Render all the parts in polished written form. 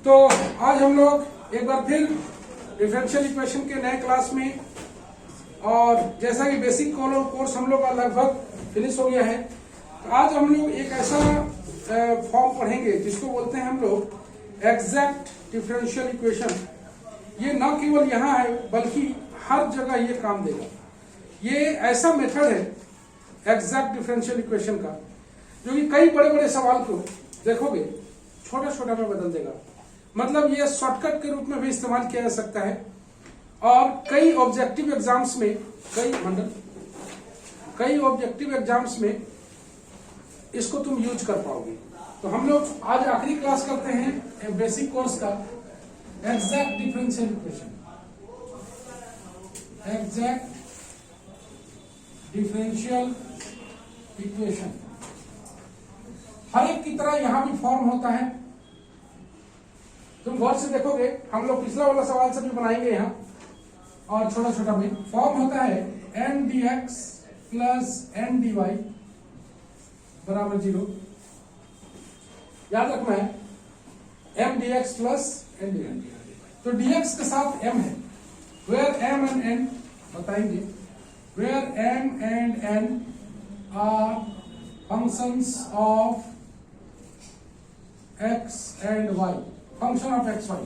तो आज हम लोग एक बार फिर डिफरेंशियल इक्वेशन के नए क्लास में, और जैसा कि बेसिक कोर्स हम लोग का लगभग फिनिश हो गया है, तो आज हम लोग एक ऐसा फॉर्म पढ़ेंगे जिसको बोलते हैं हम लोग एग्जैक्ट डिफरेंशियल इक्वेशन। ये न केवल यहाँ है बल्कि हर जगह ये काम देगा। ये ऐसा मेथड है एग्जैक्ट डिफरेंशियल इक्वेशन का जो कि कई बड़े बड़े सवाल को देखोगे छोटा छोटा में बदल देगा। मतलब ये शॉर्टकट के रूप में भी इस्तेमाल किया जा सकता है, और कई ऑब्जेक्टिव एग्जाम्स में कई ऑब्जेक्टिव एग्जाम्स में इसको तुम यूज कर पाओगे। तो हम लोग आज आखिरी क्लास करते हैं बेसिक कोर्स का exact differential equation. Exact differential equation हर एक की तरह यहां भी फॉर्म होता है। तुम गौर से देखोगे, हम लोग पिछला वाला सवाल से भी बनाएंगे यहाँ, और छोटा छोटा भी फॉर्म होता है N D x plus N D Y बराबर 0। याद रखना है M D x plus N D Y. तो डी एक्स के साथ एम है, वेयर एम एंड एन बताएंगे, where M and N are functions of X and Y, function of X Y.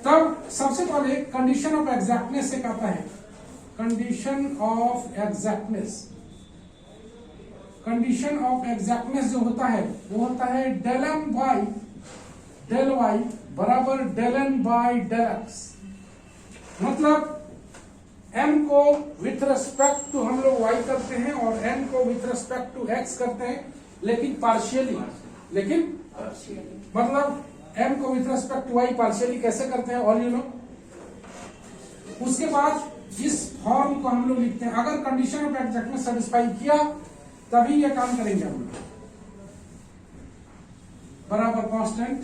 तब सबसे पहले कंडीशन ऑफ एग्जैक्टनेस एक आता है। Condition of exactness, condition of exactness जो होता है वो होता है del M by del Y बराबर del N by del X. मतलब m को विथ रेस्पेक्ट टू हम लोग y करते हैं और n को विथ रेस्पेक्ट टू x करते हैं, लेकिन पार्शियली। मतलब m को with respect to y partially कैसे करते हैं, और यू नो। उसके बाद इस फॉर्म को हम लोग लिखते हैं। अगर कंडीशन ऑफ एग्जैक्टनेस सेटिस्फाई किया तभी ये काम करेंगे हम लोग। बराबर कांस्टेंट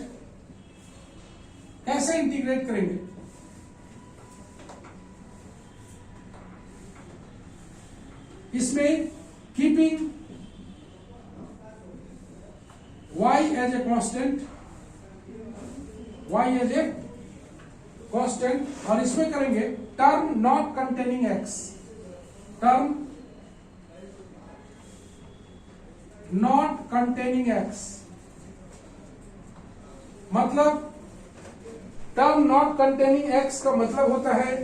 कैसे इंटीग्रेट करेंगे, इसमें keeping y as a constant, y as a constant, और इसमें करेंगे term not containing x, term not containing x। मतलब टर्म नॉट कंटेनिंग x का मतलब होता है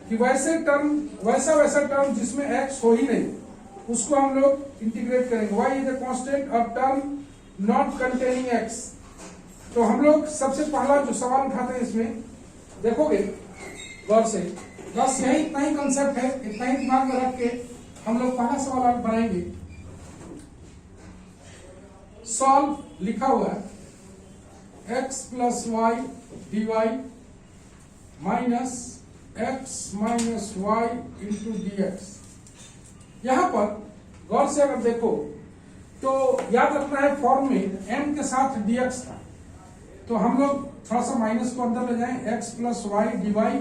कि वैसा टर्म जिसमें x हो ही नहीं, उसको हम लोग इंटीग्रेट करेंगे। y इज ए कांस्टेंट और टर्म नॉट कंटेनिंग x। तो हम लोग सबसे पहला जो सवाल उठाते हैं इसमें देखोगे गौर से, बस यही इतना ही कंसेप्ट है, इतना ही दिमाग में रख के हम लोग पहला सवाल बनाएंगे। सॉल्व लिखा हुआ है x plus y d y minus x minus y into D x. यहां पर गौर से अगर देखो तो याद रखना है फॉर्म में m के साथ dx था, तो हम लोग थोड़ा सा माइनस को अंदर ले जाएं। x plus y d y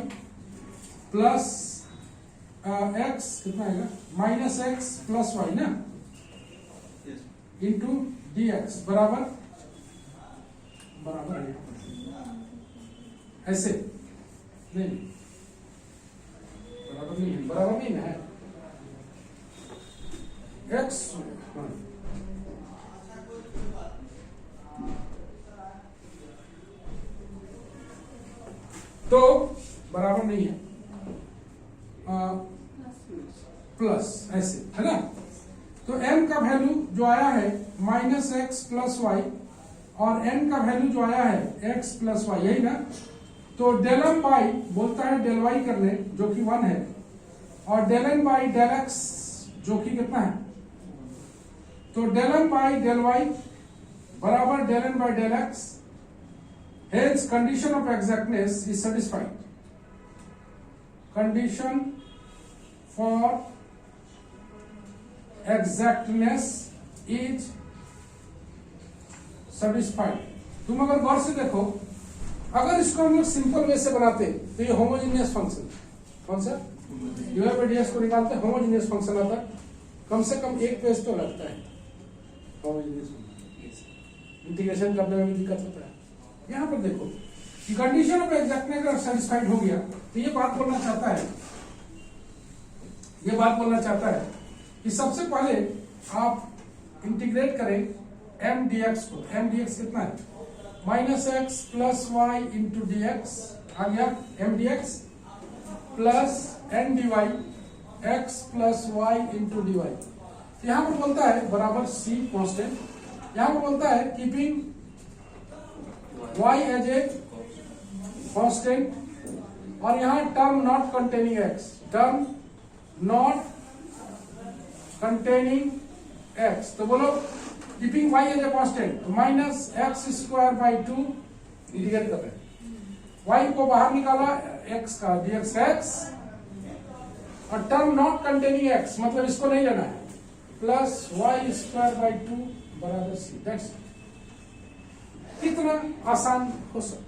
plus x कितना आएगा, माइनस एक्स प्लस वाई ना इंटू डी एक्स बराबर ऐसे नहीं, बराबर नहीं है x। तो बराबर नहीं है, प्लस ऐसे है ना। तो m का वैल्यू जो आया है माइनस एक्स प्लस वाई, और n का वैल्यू जो आया है x प्लस वाई, यही ना। तो डेल एम बाई बोलता है डेल वाई करने, जो कि 1 है, और del N by del X जो कि कितना है। तो del M by del Y बराबर del N by del X. Hence condition of exactness is satisfied. Condition for exactness is satisfied. तुम अगर गौर से देखो, अगर इसको हम लोग सिंपल वे से बनाते तो ये होमोजीनियस फंक्शन, कौन सा यूएफ को निकालते होमोजीनियस फंक्शन आता, कम से कम एक पेज तो लगता है होमोजीनियस फंक्शन। इंटीग्रेशन करने में भी दिक्कत होता है। यहाँ पर देखो कि कंडीशन ऑफ एग्जैक्टनेस अगर सेटिस्फाइड हो गया तो ये बात बोलना चाहता है कि सबसे पहले आप इंटीग्रेट करें एम डी एक्स को। एम डी एक्स कितना है? Minus x plus Y into D X आ गया M D x, plus N D Y x plus Y into D Y. यहां पर बोलता है बराबर सी कांस्टेंट। यहां पर बोलता है keeping y as a constant, और यहां term not containing x, term not containing x. तो बोलो keeping y as a constant, minus x square by 2 integrate कर रहे हैं। वाई को बाहर निकाला, एक्स का dx एक्स, और टर्म नॉट कंटेनिंग एक्स मतलब इसको नहीं लेना है, प्लस वाई स्क्वायर बाई 2 बराबर सी। दैट्स कितना आसान हो सकता है।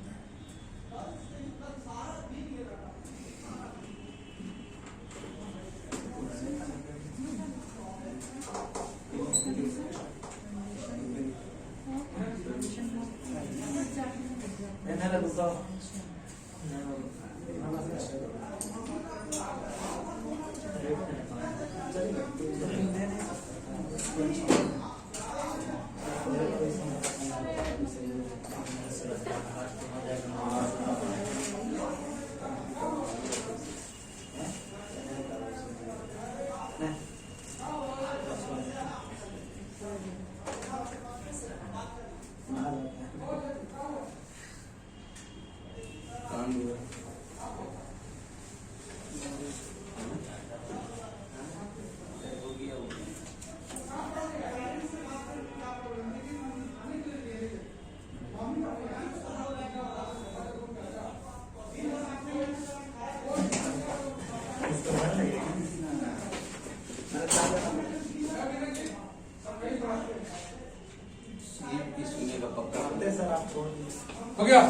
हो गया।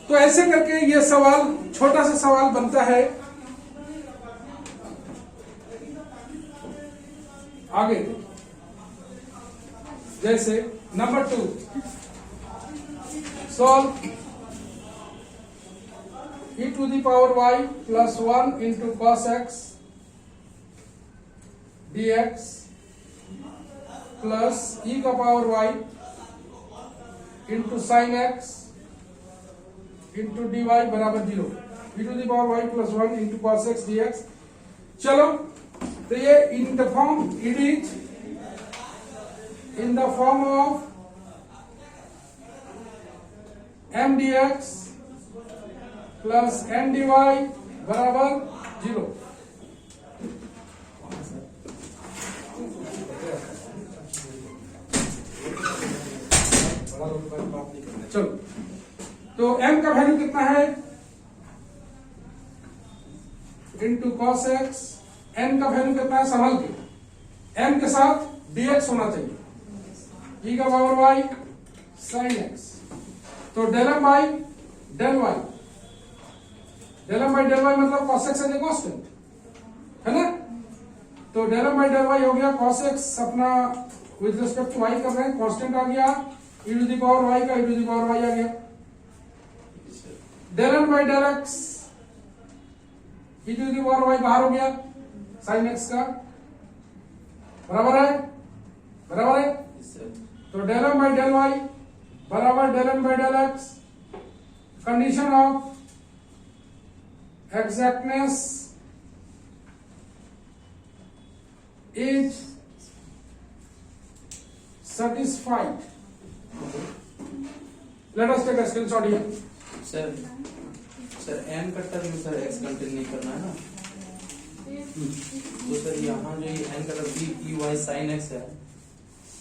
तो ऐसे करके ये सवाल, छोटा सा सवाल बनता है। आगे जैसे number 2, solve e to the power y plus 1 into cos x dx plus e का power y into sine x into D Y बराबर 0। e to the power y plus 1 into cos x dx। चलो तो ये in the form, it is in the form of m D x plus N D Y बराबर 0। चलो तो m का value कितना है? Into cos x. n का वैल्यू कितना है? संभल के, m के साथ dx होना चाहिए, e का पावर y साइन x। तो del m by del y, del m by del y मतलब cos x as a constant है ना। तो del m by del y हो गया, cos x अपना विद रिस्पेक्ट टू y कर रहे हैं, कांस्टेंट आ गया, e to the power y का e to the power y आ गया, del n by del x e to the power y बाहर हो गया, साइन x का बराबर है, बराबर है। तो del m by del y बराबर del n by del x। Condition of exactness is satisfied. Let us take a screenshot here. Sir m का टर्म सर x कंटेन नहीं करना है ना, तो सर यहाँ जो ये n का term e y sin x है,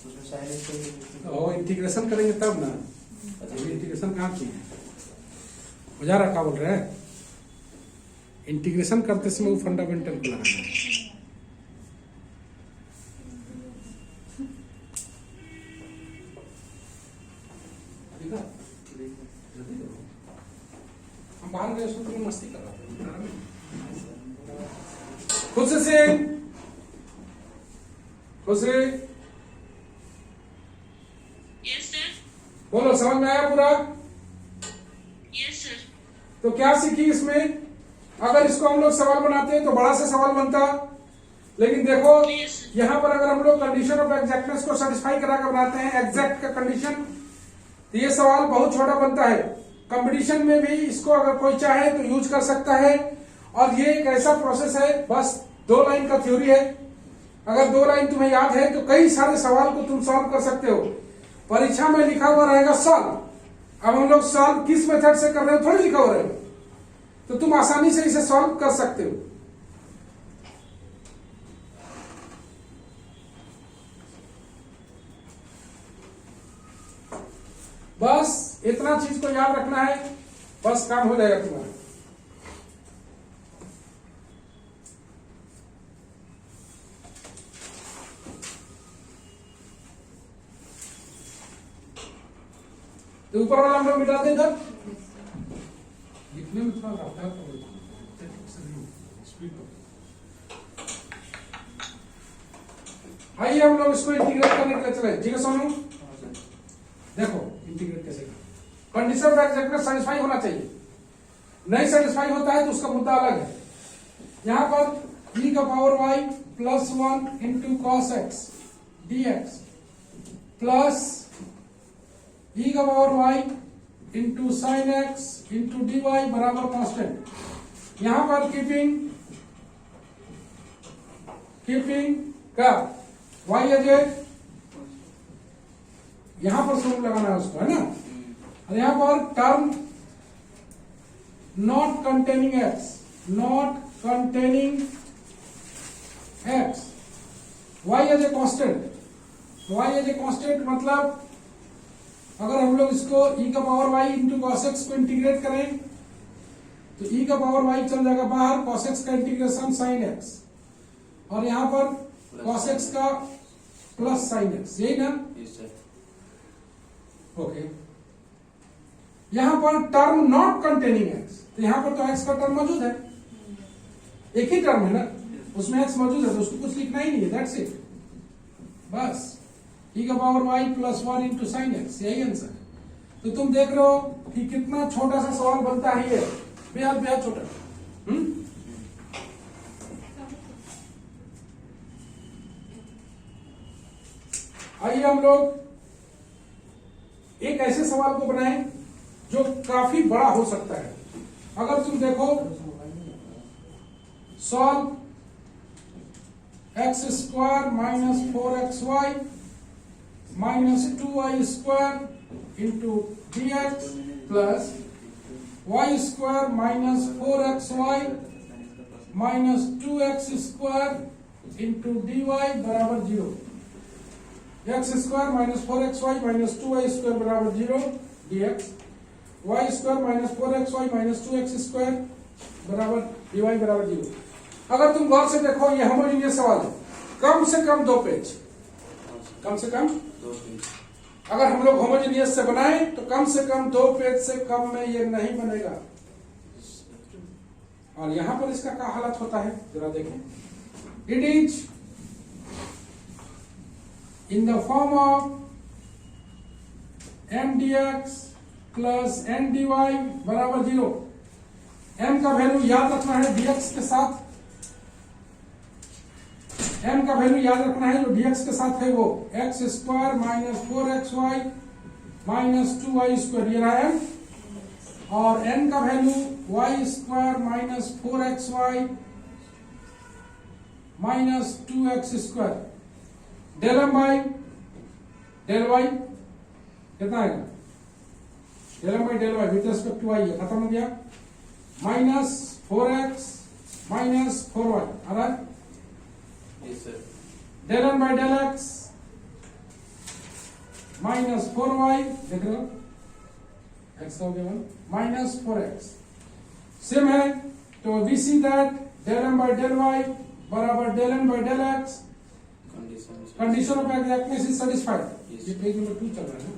उसमें sin x और इंटीग्रेशन करेंगे तब ना। इंटीग्रेशन कहाँ की है? बुझा रहा क्या बोल रहे हैं? इंटीग्रेशन करते समय वो फंडामेंटल को लगाना है। हम बाहर गए तो मस्ती कर रहा था खुद से खुद से बोलो समझ में आया पूरा? Yes sir. तो क्या सीखी इसमें? अगर इसको हम लोग सवाल बनाते तो बड़ा सा सवाल बनता, लेकिन देखो यहां पर अगर हम लोग कंडीशन ऑफ एग्जैक्टनेस को सेटिस्फाई करा कर बनाते हैं, एग्जैक्ट का कंडीशन, तो ये सवाल बहुत छोटा बनता है। कंपटीशन में भी इसको अगर कोई चाहे तो यूज कर सकता है, और ये एक ऐसा प्रोसेस है, बस 2 लाइन का थ्योरी है। अगर 2 लाइन तुम्हें याद है तो कई सारे सवाल को तुम सॉल्व कर सकते हो। परीक्षा में लिखा हुआ रहेगा सॉल्व, अब हम लोग सॉल्व किस मेथड से कर रहे हो थोड़ी लिखा हुआ रहेगा, तो तुम आसानी से इसे सॉल्व कर सकते हो। बस इतना चीज को याद रखना है, बस काम हो जाएगा तुम्हारा। तो ऊपर वाला हम लोग मिटा दें इधर, लिखने में थोड़ा रफ्तार स्पीड। आइए हम लोग इसको इंटीग्रेट करने के लिए चले। ठीक है सोनू, देखो इंटीग्रेट कैसे कर। कंडीशन ऑफ एग्जैक्टनेस सेटिस्फाई होना चाहिए, नहीं सेटिस्फाई होता है तो उसका मुद्दा अलग है। यहां पर e का power y plus 1 into cos x dx plus e का power y into sine x into dy बराबर कांस्टेंट। यहां पर कीपिंग का y एज ए, यहां पर सूत्र लगाना है उसको, है ना। और यहां पर term not containing x, not containing x, y as a constant. y as a constant मतलब अगर हम लोग इसको e का power y into cos x को इंटीग्रेट करें तो e का पावर y चल जाएगा बाहर, कॉस एक्स का इंटीग्रेशन साइन एक्स, और यहां पर कॉस एक्स का प्लस साइन एक्स, यही ना। ओके, यहां पर टर्म नॉट कंटेनिंग एक्स, तो यहां पर तो एक्स का टर्म मौजूद है, एक ही टर्म है ना, उसमें एक्स मौजूद है, तो उसको कुछ लिखना ही नहीं है, दैट्स इट। बस e का power y plus 1 into sine x, यही आंसर है। तो तुम देख रहे हो कि कितना छोटा सा सवाल बनता है ये, बेहद बेहद छोटा। आइए हम लोग एक ऐसे सवाल को बनाएं जो काफी बड़ा हो सकता है। अगर तुम देखो solve x square minus 4xy minus 2y square into dx plus y square minus 4xy minus 2x square into dy बराबर 0। X square minus 4xy minus 2y square बराबर 0 dx, y square minus 4xy minus 2x square बराबर dy बराबर 0। अगर तुम गौर से देखो ये homogeneous सवाल है, कम से कम 2 पेज, कम से कम 2 पेज। अगर हम लोग होमोजेनियस से बनाएं तो कम से कम 2 पेज से कम में ये नहीं बनेगा। और यहां पर इसका क्या हालत होता है जरा देखें। It is in the form of m dx plus n dy बराबर 0। m का वैल्यू याद रखना है dx के साथ, m का वैल्यू याद रखना है जो dx के साथ है वो x square minus 4xy minus 2y square, ये रहा m, और n का value y square minus 4xy minus 2x square. Del M by del y कितना आएगा, del M by del y with respect to y, ये खत्म हो गया, माइनस 4x माइनस 4y आ रहा है। Del M by del x minus 4y, देख रहे हो एक्स का हो गया माइनस 4x, सेम है। तो we see that del M by del Y बराबर del M by del X, condition of exactness is satisfied. ये पेज नंबर 2 चल रहा है ना,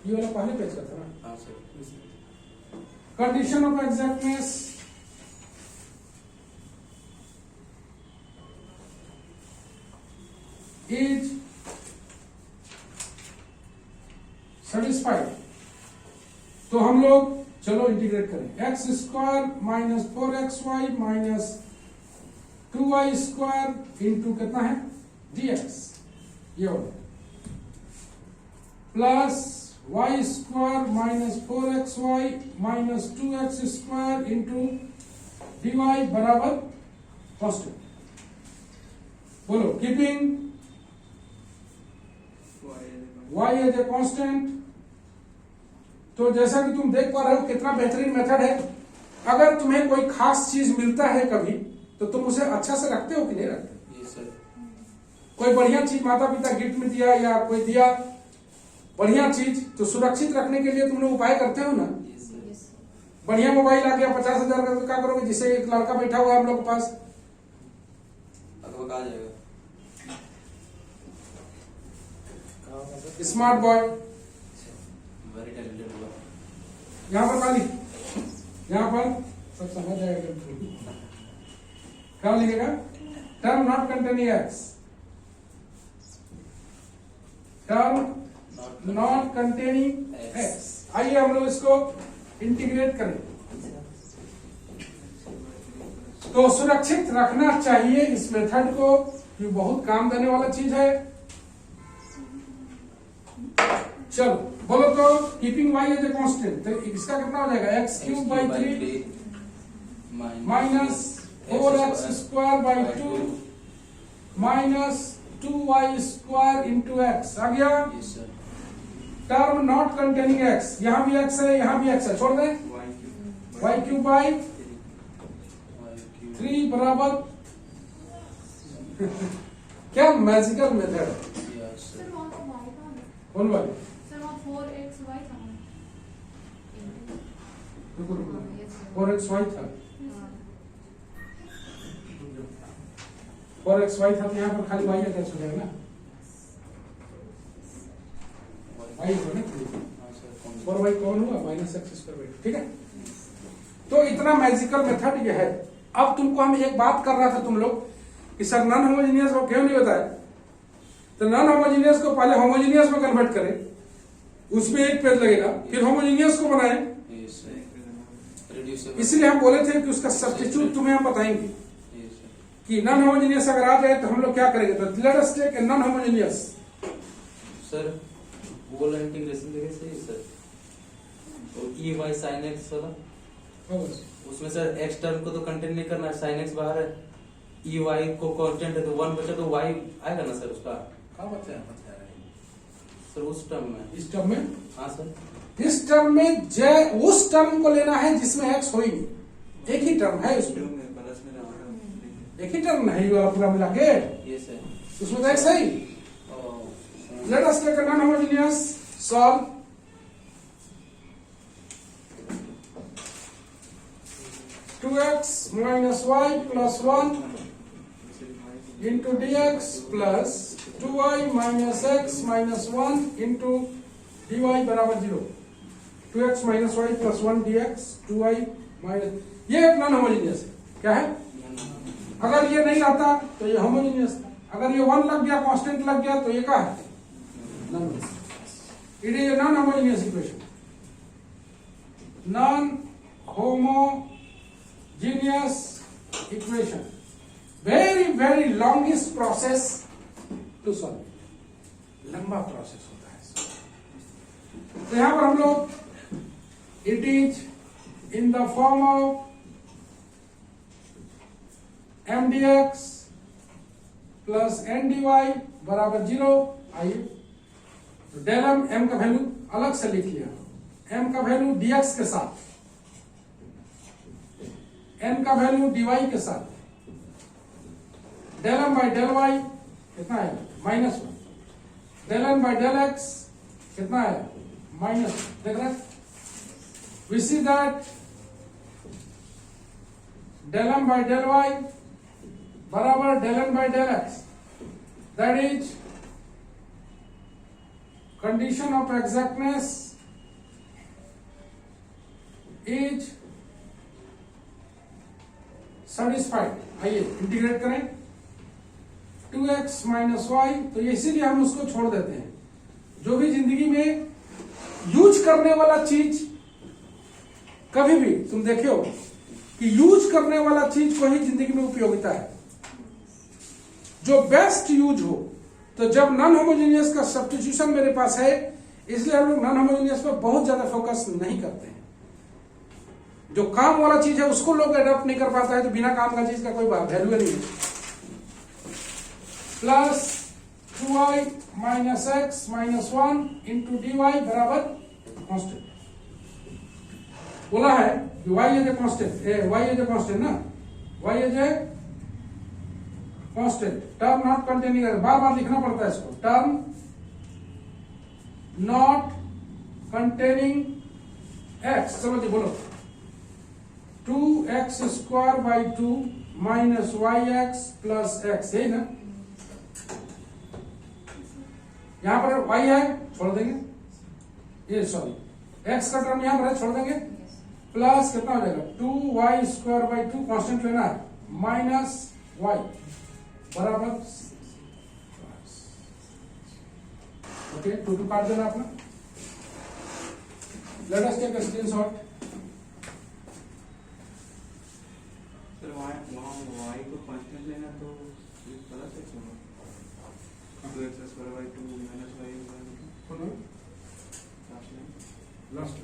ये वाला पहले पेज का था ना। Condition of exactness is satisfied. तो हम लोग चलो इंटीग्रेट करें। X square minus 4xy minus 2y square into कितना है dx, ये होगा plus y square minus 4xy minus 2x square into dy बराबर कांस्टेंट। बोलो keeping y as a constant. तो जैसा कि तुम देख पा रहे हो कितना बेहतरीन मेथड है। अगर तुम्हें कोई खास चीज मिलता है कभी तो तुम उसे अच्छा से रखते हो कि नहीं रखते? Yes sir. कोई बढ़िया चीज माता पिता गिफ्ट में दिया या कोई दिया बढ़िया चीज, तो सुरक्षित रखने के लिए तुम लोग उपाय करते हो ना। Yes sir. बढ़िया मोबाइल आ गया 50,000 का, तो क्या करोगे? जिसे एक लड़का बैठा हुआ है हम लोग के पास, अगवा कहा जाएगा स्मार्ट बॉय। वेरी टैलेंटेड हुआ। यहाँ पर काली, यहाँ पर सब समझ जाएगा। क्या लिखेगा? Term not containing x, term not containing x. आइए हम लोग इसको इंटीग्रेट करें। तो सुरक्षित रखना चाहिए इस मेथड को, ये बहुत काम देने वाला चीज है। चलो बोलो तो keeping y as a constant, तो इसका कितना हो जाएगा? X cube by 3 minus 4x square by 2 minus 2y square into x आ गया। Yes sir. Term not containing x, यहां भी x है यहां भी x है, छोड़ दें। y क्यूब बाई 3 बराबर क्या मैजिकल मेथड है। Yes sir sir. वहाँ का y था ना? बोल भाई, सर वहाँ 4xy था ना? रुको हाँ, yes, sir. 4xy था, हाँ. 4xy था, तो यहाँ पर खाली y अटैच हो जाएगा ना। y हो ना, हाँ सर। 4y कौन हुआ? माइनस एक्स स्क्वायर बाई, ठीक है। तो इतना मैजिकल मेथड ये है। अब तुमको हम एक बात कर रहा था तुम लोग कि सर नॉन होमोजीनियस को क्यों नहीं बताया? तो नॉन होमोजीनियस को पहले होमोजीनियस में कन्वर्ट करें, उसमें एक पेज लगेगा, फिर होमोजीनियस को बनाएं। Yes sir. रिड्यूसिबल। इसलिए हम बोले थे कि उसका सब्स्टिट्यूट तुम्हें हम बताएंगे यस सर। कि नॉन होमोजीनियस अगर आ जाए तो हम लोग क्या करेंगे। तो let us take a non homogeneous. Sir वो इंटीग्रेशन देखे सही सर। तो ई वाई साइन एक्स वाला, उसमें सर एक्स टर्म को तो कंटेंट नहीं करना, साइन एक्स बाहर है, ई वाई को कांस्टेंट है, तो 1 बचा तो वाई आएगा ना सर उसका। सर उस टर्म में। इस टर्म में, हाँ सर। इस टर्म में जय उस टर्म को लेना है जिसमें एक्स हो ही नहीं। एक ही टर्म है उसमें, एक ही टर्म है ये वाला पूरा मिला के, ये सर। उसमें तो एक्स है ही। Let us take non homogeneous solve. Two x minus y plus 1 into dx plus 2y minus x minus 1 into dy बराबर 0। 2x minus y plus 1 dx 2y minus, ये एक नॉन होमोजीनियस है। क्या है? अगर ये नहीं आता तो ये होमोजीनियस था। अगर ये 1 लग गया, कांस्टेंट लग गया, तो ये क्या है? It is a non homogeneous equation. Non homogeneous equation, very longest process to solve, लंबा प्रोसेस होता है। तो यहां पर हम लोग it is in the form of m D x plus N D Y बराबर 0। आइए तो डेल एम का वैल्यू अलग से लिख लिया, एम का वैल्यू dx के साथ, n का वैल्यू dy के साथ, del M by del y कितना है? -1। Del N by del x कितना है? -, देख रहे? We see that del M by del Y बराबर del N by del x, that is condition of exactness is satisfied. आइए इंटीग्रेट करें। 2x minus Y, तो इसीलिए हम उसको छोड़ देते हैं। जो भी जिंदगी में यूज करने वाला चीज कभी भी तुम देखे हो कि यूज करने वाला चीज को ही जिंदगी में उपयोगिता है, जो बेस्ट यूज हो। तो जब नॉन होमोजेनियस का सब्स्टिट्यूशन मेरे पास है, इसलिए हम लोग नॉन होमोजेनियस पर बहुत ज्यादा फोकस नहीं करते हैं। जो काम वाला चीज है उसको लोग अडॉप्ट नहीं कर पाता है, तो बिना काम का चीज का कोई वैल्यू नहीं है। Plus 2y minus x minus 1 into D Y बराबर कॉन्स्टेंट। बोला है कि y is a constant, y is a constant ना, y is a constant, term not containing, बार बार लिखना पड़ता है इसको, टर्म नॉट कंटेनिंग x। समझिए, बोलो 2x square by 2 minus y x plus x, यही ना। यहां पर y है, छोड़ देंगे, ये सॉरी x का टर्म यहां पर है, छोड़ देंगे, प्लस कितना हो जाएगा 2y स्क्वायर बाई 2, कांस्टेंट लेना है, माइनस y बराबर, ओके, 2 काट देना अपना। Let us take a screenshot. Sir वहाँ y को कांस्टेंट लेना तो पता चलेगा 2x square by 2 minus y last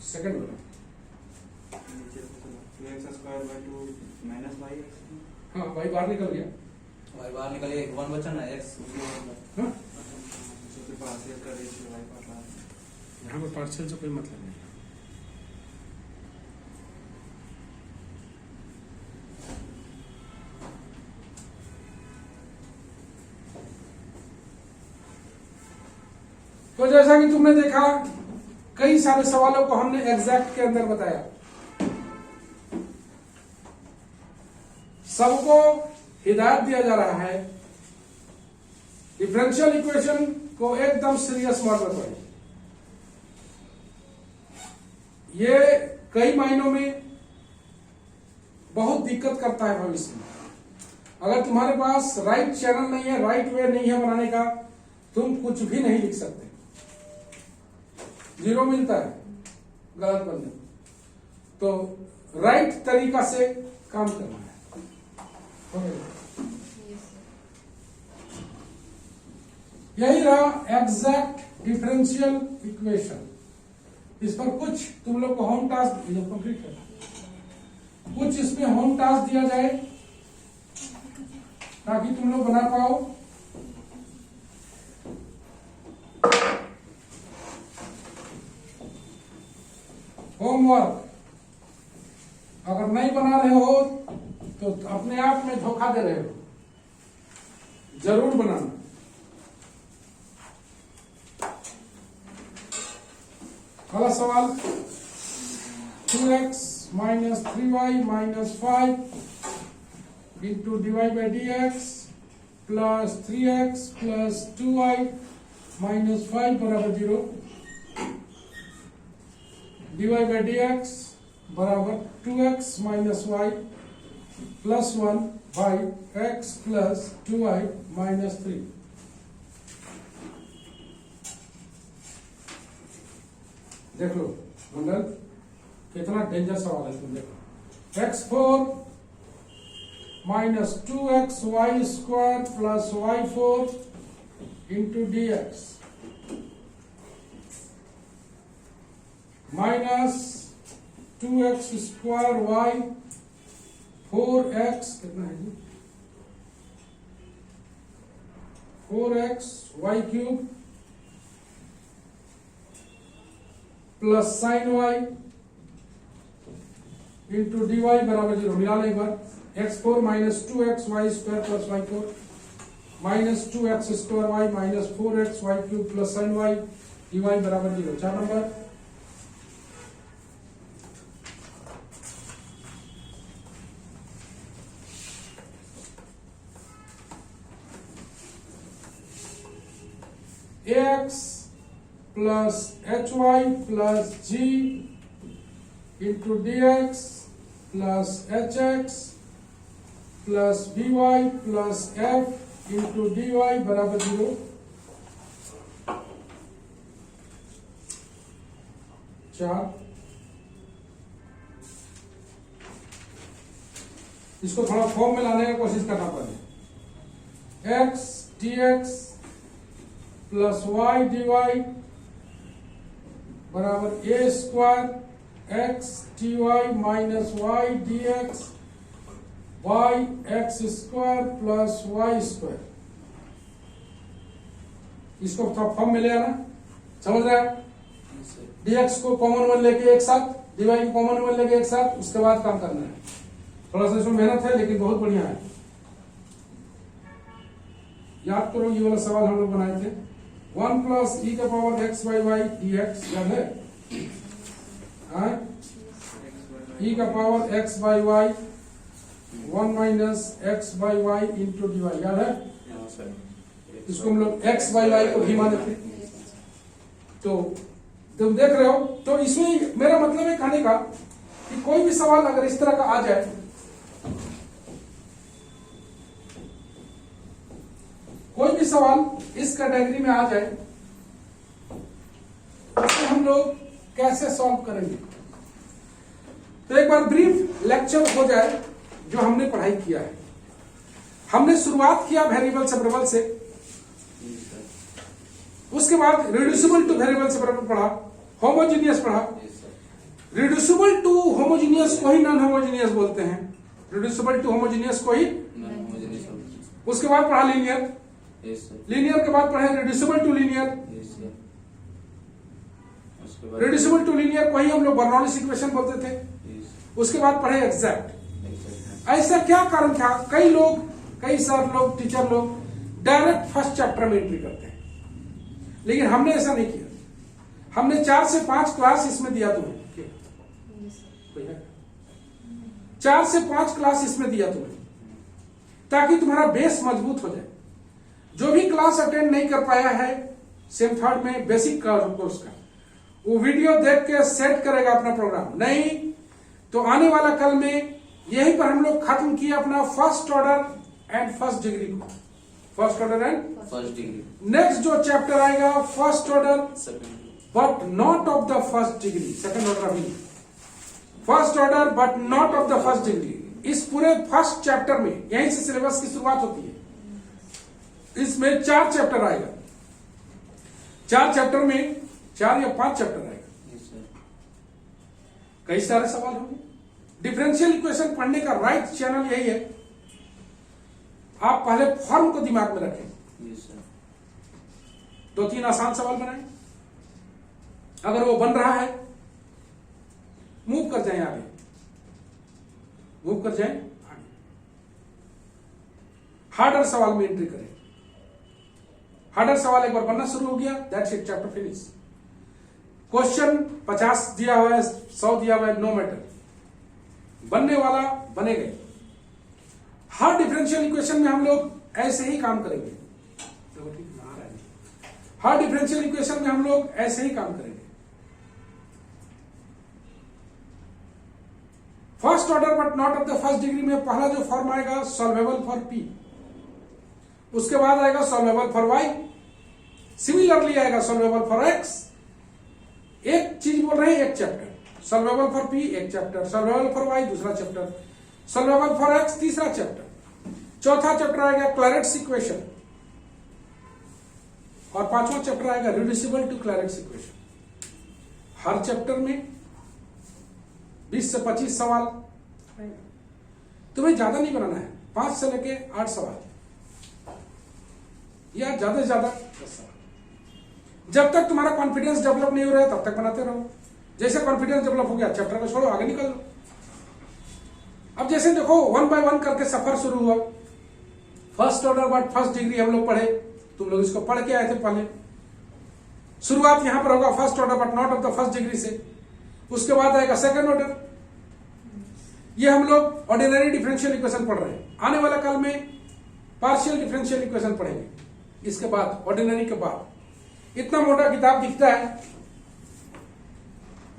second वाला, नीचे 2x square by 2 minus y। हाँ भाई बाहर निकल गया, भाई बाहर निकलिए, 1 बचा ना x, हाँ उसके पास ये कर रेशियो y का पास। यहाँ पर पार्शियल से कोई मतलब नहीं। तो जैसा कि तुमने देखा, कई सारे सवालों को हमने एग्जैक्ट के अंदर बताया, सबको हिदायत दिया जा रहा है डिफरेंशियल इक्वेशन को एकदम सीरियस मोड में पढ़े। ये कई मायनों में बहुत दिक्कत करता है भविष्य में। अगर तुम्हारे पास राइट चैनल नहीं है, राइट वे नहीं है बनाने का, तुम कुछ भी नहीं लिख सकते, 0 मिलता है गलत बनने। तो राइट तरीका से काम करना है। यही रहा एग्जैक्ट डिफरेंशियल इक्वेशन। इस पर कुछ तुम लोग को होम टास्क कंप्लीट करना, कुछ इसमें होम टास्क दिया जाए ताकि तुम लोग बना पाओ। होमवर्क अगर नहीं बना रहे हो तो अपने आप में धोखा दे रहे हो, जरूर बनाना। पहला सवाल 2x minus 3y minus 5 into dy by dx plus 3x plus 2y minus 5 बराबर 0। dy बाई dx बराबर 2x minus y plus 1 by x plus 2y minus 3। देख लो मंडल, कितना डेंजर सवाल है, तुम देखो। x4 minus 2x y square plus y4 into dx minus 2x square y 4x कितना है जी, 4x y cube plus sine y into D Y बराबर 0। मिला ले एक बार, x4 minus 2x y square plus y4 minus 2x square y minus 4x y cube plus sine y d Y बराबर 0। 4 number ax plus h y plus g into D x plus H x plus b y plus f into D Y बराबर 0। 4। इसको थोड़ा form में लाने की कोशिश करना पड़ेगा। x dx plus y dy बराबर a square x dy minus y dx y x square plus y square. इसको थोड़ा फॉर्म में ले आना, समझ रहे हैं? dx को कॉमन वन लेके एक साथ, dy को कॉमन वन लेके एक साथ, उसके बाद काम करना है। थोड़ा सा इसमें मेहनत है लेकिन बहुत बढ़िया है। याद करो ये वाला सवाल हम लोग बनाए थे, 1 प्लस ई का power x by y d x, याद है? ई का power x by y 1 minus x by y into D y, याद है? इसको हम लोग एक्स बाई वाई को भी माने थे। तो तुम देख रहे हो, तो इसमें मेरा मतलब है कहने का कि कोई भी सवाल अगर इस तरह का आ जाए, कोई भी सवाल इस कैटेगरी में आ जाए, उसे हम लोग कैसे सॉल्व करेंगे? तो एक बार ब्रीफ लेक्चर हो जाए जो हमने पढ़ाई किया है। हमने शुरुआत किया वेरिएबल सेपरेबल से, उसके बाद रिड्यूसिबल टू वेरिएबल सेपरेबल पढ़ा, होमोजीनियस पढ़ा। रिड्यूसिबल टू होमोजीनियस को ही नॉन होमोजीनियस बोलते हैं, रिड्यूसिबल टू होमोजीनियस को ही। उसके बाद पढ़ा लीनियर, लीनियर के बाद पढ़े reducible to linear, reducible to linear को ही हम लोग बर्नौलीज इक्वेशन बोलते थे। उसके बाद पढ़े एग्जैक्ट। ऐसा क्या कारण था, कई लोग, कई सर लोग, टीचर लोग डायरेक्ट फर्स्ट चैप्टर में एंट्री करते हैं, लेकिन हमने ऐसा नहीं किया। हमने 4 से 5 क्लास इसमें दिया तुम्हें, 4 से 5 क्लास इसमें दिया तुम्हें, ताकि तुम्हारा बेस मजबूत हो जाए। जो भी क्लास अटेंड नहीं कर पाया है सेम थर्ड में बेसिक कोर्स का, वो वीडियो देख के सेट करेगा अपना प्रोग्राम। नहीं तो आने वाला कल में यहीं पर हम लोग खत्म किया अपना first order and first degree को, first order and first degree. Next जो चैप्टर आएगा first order but not of the first degree, second order अभी, first order but not of the first degree. इस पूरे फर्स्ट चैप्टर में यहीं से syllabus की शुरुआत होती है। इसमें 4 चैप्टर आएगा, 4 चैप्टर में 4 या 5 चैप्टर आएगा, कई सारे सवाल होंगे। डिफरेंशियल इक्वेशन पढ़ने का राइट चैनल यही है। आप पहले फॉर्म को दिमाग में रखें, 2-3 आसान सवाल बनाएं, अगर वो बन रहा है मूव कर जाएं आगे, मूव कर जाएं आगे, हार्डर सवाल में एंट्री करें। हार्डर सवाल एक बार बनना शुरू हो गया, that's it, chapter finish. Question 50 दिया हुआ है, 100 दिया हुआ है, नो मैटर, बनने वाला बनेगा। हर डिफरेंशियल इक्वेशन में हम लोग ऐसे ही काम करेंगे, हर डिफरेंशियल इक्वेशन में हम लोग ऐसे ही काम करेंगे। First order but not of the first degree में पहला जो फॉर्म आएगा सॉल्वेबल फॉर पी, उसके बाद आएगा सॉल्वेबल फॉर वाई, सिमिलरली आएगा सॉल्वेबल फॉर एक्स। एक चीज बोल रहे हैं, एक चैप्टर, सॉल्वेबल फॉर पी एक चैप्टर, सॉल्वेबल फॉर वाई दूसरा चैप्टर, सॉल्वेबल फॉर एक्स तीसरा चैप्टर, चौथा चैप्टर आएगा क्लैरेट्स इक्वेशन, और 5वां चैप्टर आएगा रिड्यूसिबल टू क्लैरेट्स इक्वेशन। हर चैप्टर में 20 से 25 सवाल, तुम्हें ज्यादा नहीं बनाना है, 5 से लेके 8 सवाल या ज्यादा से ज्यादा 10 सवाल। जब तक तुम्हारा कॉन्फिडेंस डेवलप नहीं हो रहा है तब तक बनाते रहो। जैसे कॉन्फिडेंस डेवलप हो गया, चैप्टर को छोड़ो, आगे निकल लो। अब जैसे देखो 1 बाय 1 करके सफर शुरू हुआ। First order but first degree हम लोग पढ़े, तुम लोग इसको पढ़ के आए थे पहले। शुरुआत यहां पर होगा first order but not of the first degree से, उसके बाद आएगा सेकंड ऑर्डर। ये हम लोग ऑर्डिनरी डिफरेंशियल इक्वेशन पढ़ रहे हैं। आने वाला काल में पार्शियल डिफरेंशियल इक्वेशन पढ़ेंगे, इसके बाद ऑर्डिनरी के बाद। इतना मोटा किताब दिखता है,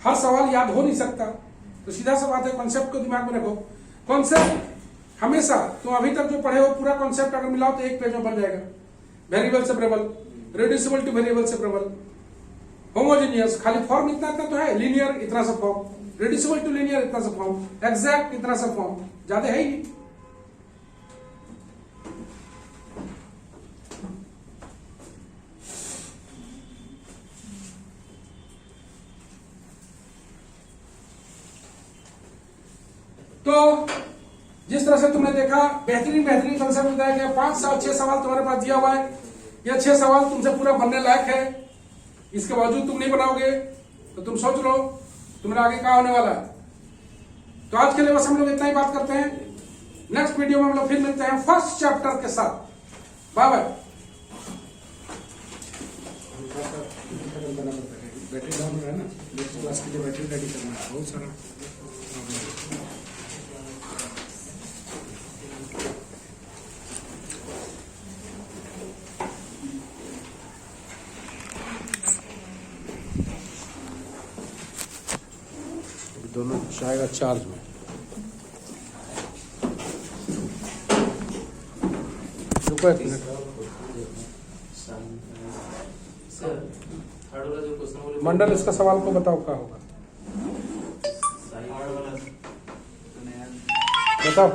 हर सवाल याद हो नहीं सकता, तो सीधा सा बात है कॉन्सेप्ट को दिमाग में रखो। कॉन्सेप्ट हमेशा तुम अभी तक जो पढ़े हो पूरा कॉन्सेप्ट अगर मिलाओ तो एक पेज में बन जाएगा। Variable separable, reducible two variable separable, homogeneous खाली फॉर्म इतना इतना तो है, लीनियर इतना सा फॉर्म, रिड्यूसिबल टू लीनियर इतना सा फॉर्म, एग्जैक्ट इतना सा फॉर्म, ज्यादा है ही नहीं। तो जिस तरह से तुमने देखा बेहतरीन बेहतरीन कंसेप्ट बताया गया, 5 6 सवाल तुम्हारे पास दिया हुआ है, यह 6 सवाल तुमसे पूरा बनने लायक है, इसके बावजूद तुम नहीं बनाओगे तो तुम सोच लो तुम्हारा आगे क्या होने वाला है। तो आज के लिए बस हम लोग इतना ही बात करते हैं, नेक्स्ट वीडियो में हम लोग फिर मिलते हैं फर्स्ट चैप्टर के साथ। Bye bye. बैटरी डाउन है ना, नेक्स्ट क्लास के लिए बैटरी रेडी करना है, बहुत सारा दोनों जाएगा चार्ज में। रुको एक मिनट, सर थर्ड वाला जो क्वेश्चन बोले मंडल इसका सवाल को बताओ क्या होगा, हार्ड वाला तो नया बताओ।